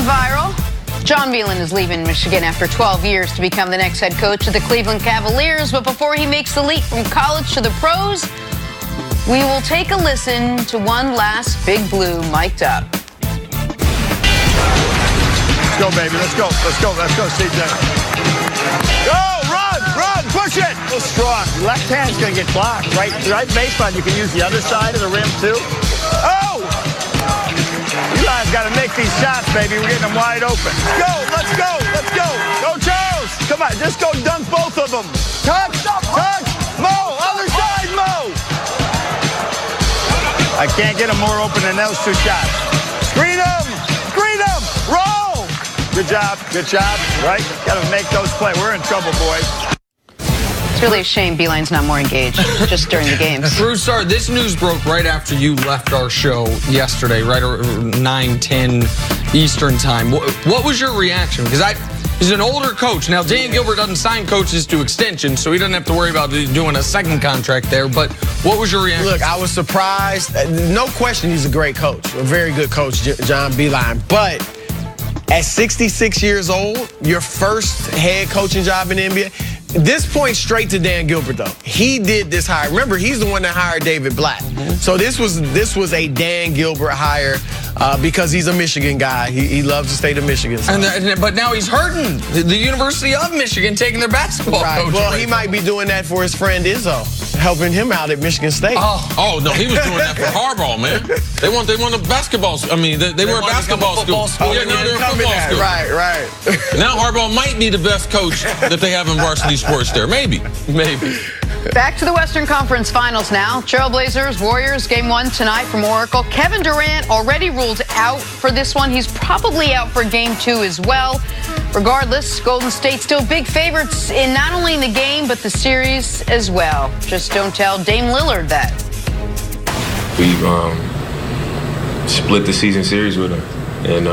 viral. John Whelan is leaving Michigan after 12 years to become the next head coach of the Cleveland Cavaliers. But before he makes the leap from college to the pros, we will take a listen to one last Big Blue mic'd up. Let's go, baby. Let's go. Let's go. Let's go, CJ. Go! Run! Run! Push it! So strong. Left hand's going to get blocked. Right baseline. You can use the other side of the rim, too. Oh! You guys got to make these shots, baby. We're getting them wide open. Go! Let's go! Let's go! Go, Charles! Come on. Just go dunk both of them. Touch! Touch! Mo! Other side, Mo! I can't get them more open than those two shots. Screen them! Screen them! Roll! Good job. Good job. Right? Got to make those play. We're in trouble, boys. It's really a shame Beeline's not more engaged just during the games. BROUSSARD, this news broke right after you left our show yesterday, right around 9-10 Eastern time. What was your reaction? Because he's an older coach. Now, Dan Gilbert doesn't sign coaches to extension, so he doesn't have to worry about doing a second contract there. But what was your reaction? Look, I was surprised. No question he's a great coach, a very good coach, John Beilein. But at 66 years old, your first head coaching job in the NBA, this points straight to Dan Gilbert, though. He did this hire. Remember, he's the one that hired David Blatt. So this was a Dan Gilbert hire because he's a Michigan guy. He loves the state of Michigan. So. But now he's hurting the University of Michigan taking their basketball coach. Well, he might be doing that for his friend Izzo, helping him out at Michigan State. Oh no, he was doing that for Harbaugh, man. They want a basketball. I mean, they were a basketball school. Yeah, now they're a football school. Right. Now Harbaugh might be the best coach that they have in varsity sports there. Maybe. Back to the Western Conference Finals now. Trailblazers, Warriors, game 1 tonight from Oracle. Kevin Durant already ruled out for this one. He's probably out for game 2 as well. Regardless, Golden State still big favorites in not only the game, but the series as well. Just don't tell Dame Lillard that. We've split the season series with them. And,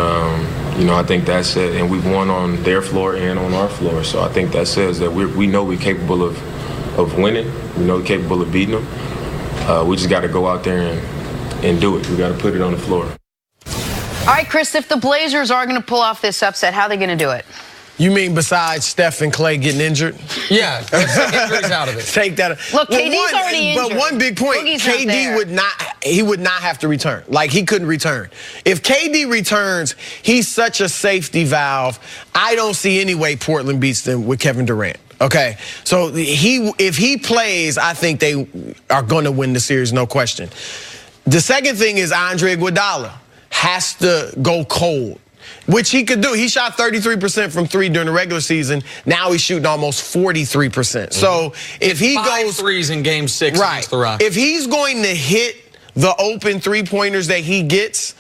I think that's it. And we've won on their floor and on our floor. So I think that says that we know we're capable of winning. We know we're capable of beating them. We just got to go out there and do it. We got to put it on the floor. All right, Chris, if the Blazers are going to pull off this upset, how are they going to do it? You mean besides Steph and Clay getting injured? Yeah, injuries out of it. Take that. Look, KD's already injured. But one big point, KD would not have to return. Like, he couldn't return. If KD returns, he's such a safety valve. I don't see any way Portland beats them with Kevin Durant. Okay, so if he plays, I think they are going to win the series, no question. The second thing is Andre Iguodala has to go cold, which he could do. He shot 33% from 3 during the regular season. Now he's shooting almost 43%. So if he goes 5 threes in game 6 against the Rockets. If he's going to hit the open 3-pointers that he gets,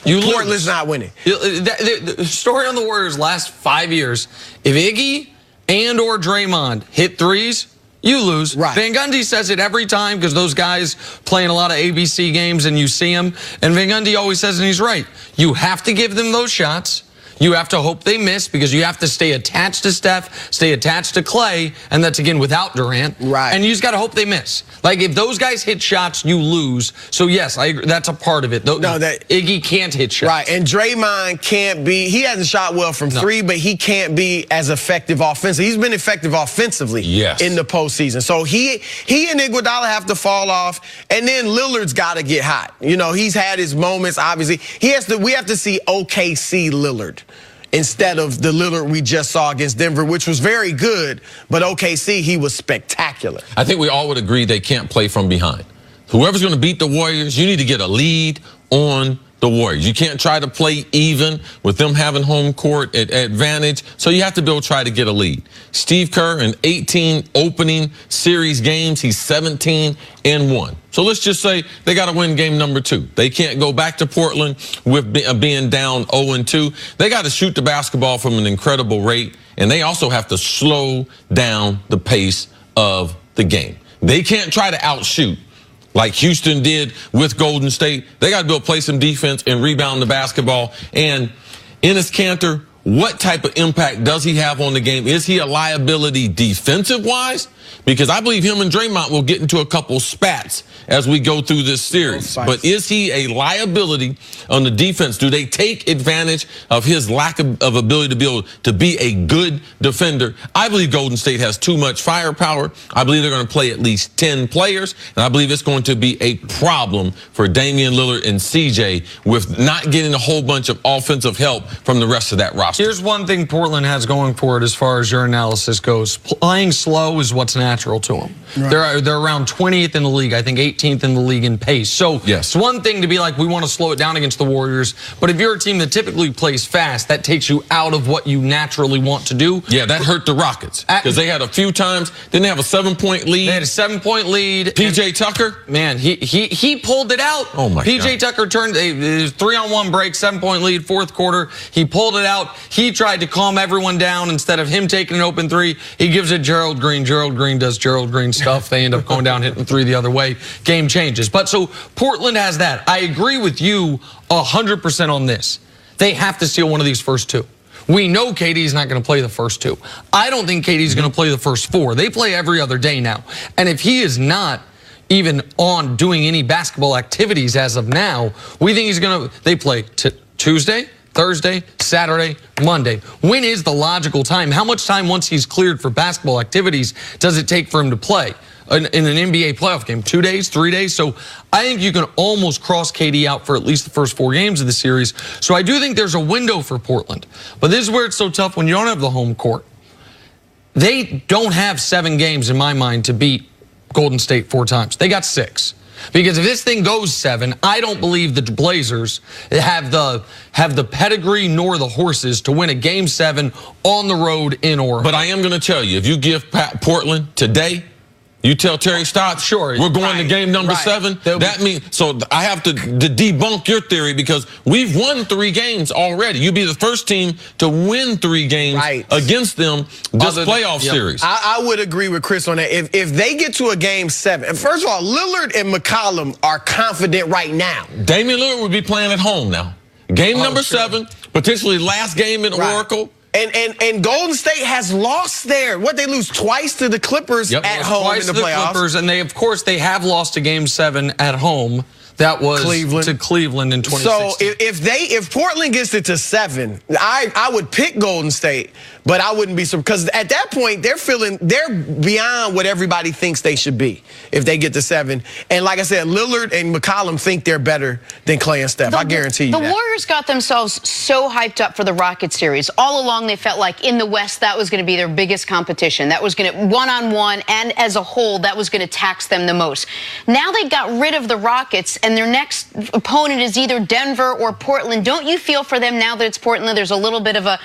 Portland's not winning. The story on the Warriors last 5 years, if Iggy and or Draymond hit threes, you lose. Right. Van Gundy says it every time because those guys play in a lot of ABC games and you see them. And Van Gundy always says, and he's right, you have to give them those shots. You have to hope they miss because you have to stay attached to Steph, stay attached to Clay, and that's, again, without Durant. Right. And you just got to hope they miss. Like, if those guys hit shots, you lose. So, yes, I agree. That's a part of it. Iggy can't hit shots. Right, and Draymond can't be, he hasn't shot well from 3, but he can't be as effective offensively. He's been effective offensively in the postseason. So he and Iguodala have to fall off, and then Lillard's got to get hot. He's had his moments, obviously. We have to see OKC Lillard instead of the Lillard we just saw against Denver, which was very good, but OKC, he was spectacular. I think we all would agree they can't play from behind. Whoever's going to beat the Warriors, you need to get a lead on the Warriors. You can't try to play even with them having home court advantage, so you have to be able to try to get a lead. Steve Kerr in 18 opening series games, he's 17-1. So let's just say they got to win game number 2. They can't go back to Portland with being down 0-2. They got to shoot the basketball from an incredible rate, and they also have to slow down the pace of the game. They can't try to outshoot like Houston did with Golden State. They got to be able to play some defense and rebound the basketball. And Enes Kanter what type of impact does he have on the game? Is he a liability defensive-wise? Because I believe him and Draymond will get into a couple spats as we go through this series. But is he a liability on the defense? Do they take advantage of his lack of ability to be able to be a good defender? I believe Golden State has too much firepower. I believe they're going to play at least 10 players. And I believe it's going to be a problem for Damian Lillard and CJ with not getting a whole bunch of offensive help from the rest of that roster. Here's one thing Portland has going for it as far as your analysis goes. Playing slow is what's natural to them. Right. They're around 20th in the league, I think 18th in the league in pace. So it's one thing to be like, we want to slow it down against the Warriors, but if you're a team that typically plays fast, that takes you out of what you naturally want to do. Yeah, that hurt the Rockets because they had a few times, didn't they have a 7-point lead? They had a 7-point lead. PJ Tucker? Man, he pulled it out. Oh my God. PJ Tucker turned a 3-on-1 break, 7-point lead, fourth quarter. He pulled it out. He tried to calm everyone down. Instead of him taking an open three, he gives it Gerald Green. Gerald Green does Gerald Green stuff. They end up going down, hitting three the other way. Game changes. But so Portland has that. I agree with you 100% on this. They have to steal one of these first two. We know KD's not going to play the first two. I don't think KD's going to play the first four. They play every other day now. And if he is not even on doing any basketball activities as of now, we think he's going to, they play Tuesday, Thursday, Saturday, Monday. When is the logical time? How much time once he's cleared for basketball activities does it take for him to play in an NBA playoff game? 2 days, 3 days? So I think you can almost cross KD out for at least the first 4 games of the series. So I do think there's a window for Portland. But this is where it's so tough when you don't have the home court. They don't have 7 games in my mind to beat Golden State 4 times. They got 6. Because if this thing goes 7, I don't believe the Blazers have the pedigree nor the horses to win a Game 7 on the road in Oracle. But I am going to tell you, if you give Portland today, you tell Terry Stotts, sure, we're going to game number 7. That means, so I have to debunk your theory because we've won 3 games already. You'd be the first team to win 3 games against them this playoff series. I would agree with Chris on that. If they get to a game 7, first of all, Lillard and McCollum are confident right now. Damian Lillard would be playing at home now. Game number 7, potentially last game in Oracle. And Golden State has lost there. What, they lose twice to the Clippers at home in the playoffs? Clippers, and of course, they have lost a Game 7 at home. That was to Cleveland in 2016. So if Portland gets it to 7, I would pick Golden State, but I wouldn't be surprised because at that point they're beyond what everybody thinks they should be if they get to 7. And like I said, Lillard and McCollum think they're better than Clay and Steph. I guarantee you that. The Warriors got themselves so hyped up for the Rocket series. All along they felt like in the West that was going to be their biggest competition. That was going to one-on-one and as a whole that was going to tax them the most. Now they got rid of the Rockets and their next opponent is either Denver or Portland. Don't you feel for them now that it's Portland? There's a little bit of a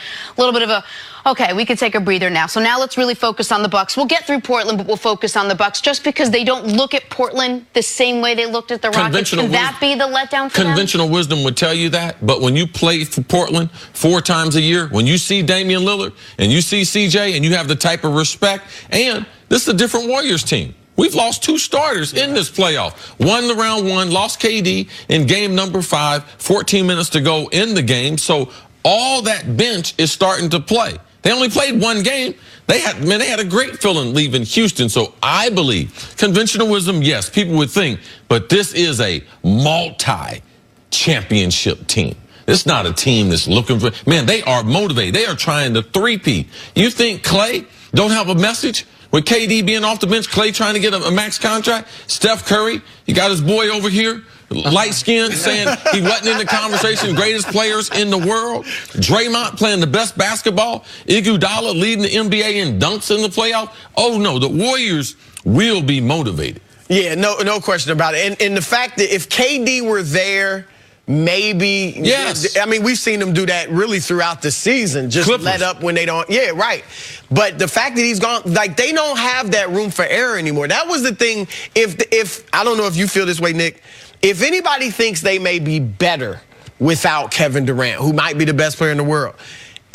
okay, we could take a breather now. So now let's really focus on the Bucks. We'll get through Portland, but we'll focus on the Bucks just because they don't look at Portland the same way they looked at the Rockets. Can that be the letdown for them? Conventional wisdom would tell you that, but when you play for Portland 4 times a year, when you see Damian Lillard and you see CJ and you have the type of respect, and this is a different Warriors team. We've lost 2 starters in this playoff. Won the round 1, lost KD in game number 5, 14 minutes to go in the game. So all that bench is starting to play. They only played 1 game. They had a great feeling leaving Houston. So I believe conventional wisdom, yes, people would think, but this is a multi-championship team. It's not a team that's looking for, man, they are motivated. They are trying to three-peat. You think Clay don't have a message? With KD being off the bench, Clay trying to get a max contract, Steph Curry, he got his boy over here, light skinned, saying he wasn't in the conversation, greatest players in the world. Draymond playing the best basketball. Iguodala leading the NBA in dunks in the playoff. Oh no, the Warriors will be motivated. Yeah, no question about it. And the fact that if KD were there, maybe. Yes. I mean, we've seen them do that really throughout the season. Just Clippers. let up when they don't. Yeah, right. But the fact that he's gone, like, they don't have that room for error anymore. That was the thing. If I don't know if you feel this way, Nick. If anybody thinks they may be better without Kevin Durant, who might be the best player in the world,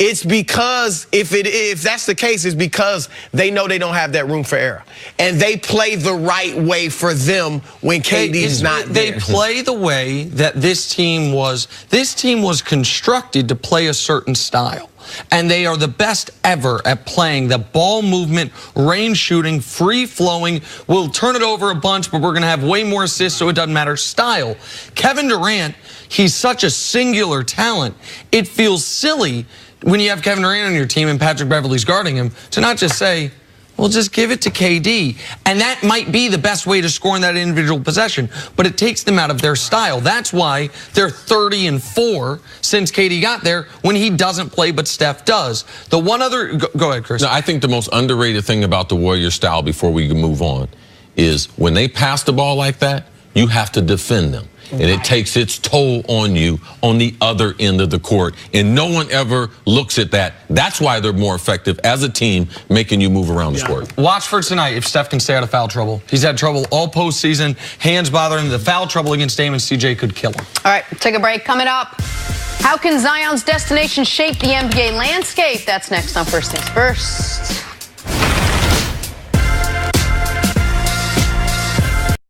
It's because if that's the case, it's because they know they don't have that room for error, and they play the right way for them when KD's not there. They play the way that this team was constructed to play a certain style. And they are the best ever at playing the ball movement, range shooting, free-flowing. We'll turn it over a bunch, but we're going to have way more assists, so it doesn't matter style. Kevin Durant, he's such a singular talent. It feels silly when you have Kevin Durant on your team and Patrick Beverley's guarding him to not just say, well, just give it to KD. And that might be the best way to score in that individual possession, but it takes them out of their style. That's why they're 30-4 since KD got there when he doesn't play, but Steph does. The one other, go ahead, Chris. No, I think the most underrated thing about the Warriors style before we can move on is when they pass the ball like that, you have to defend them. And it takes its toll on you on the other end of the court. And no one ever looks at that. That's why they're more effective as a team, making you move around the court. Watch for tonight if Steph can stay out of foul trouble. He's had trouble all postseason. Hands bothering him. The foul trouble against Dame and CJ could kill him. All right, take a break. Coming up, how can Zion's destination shape the NBA landscape? That's next on First Things First.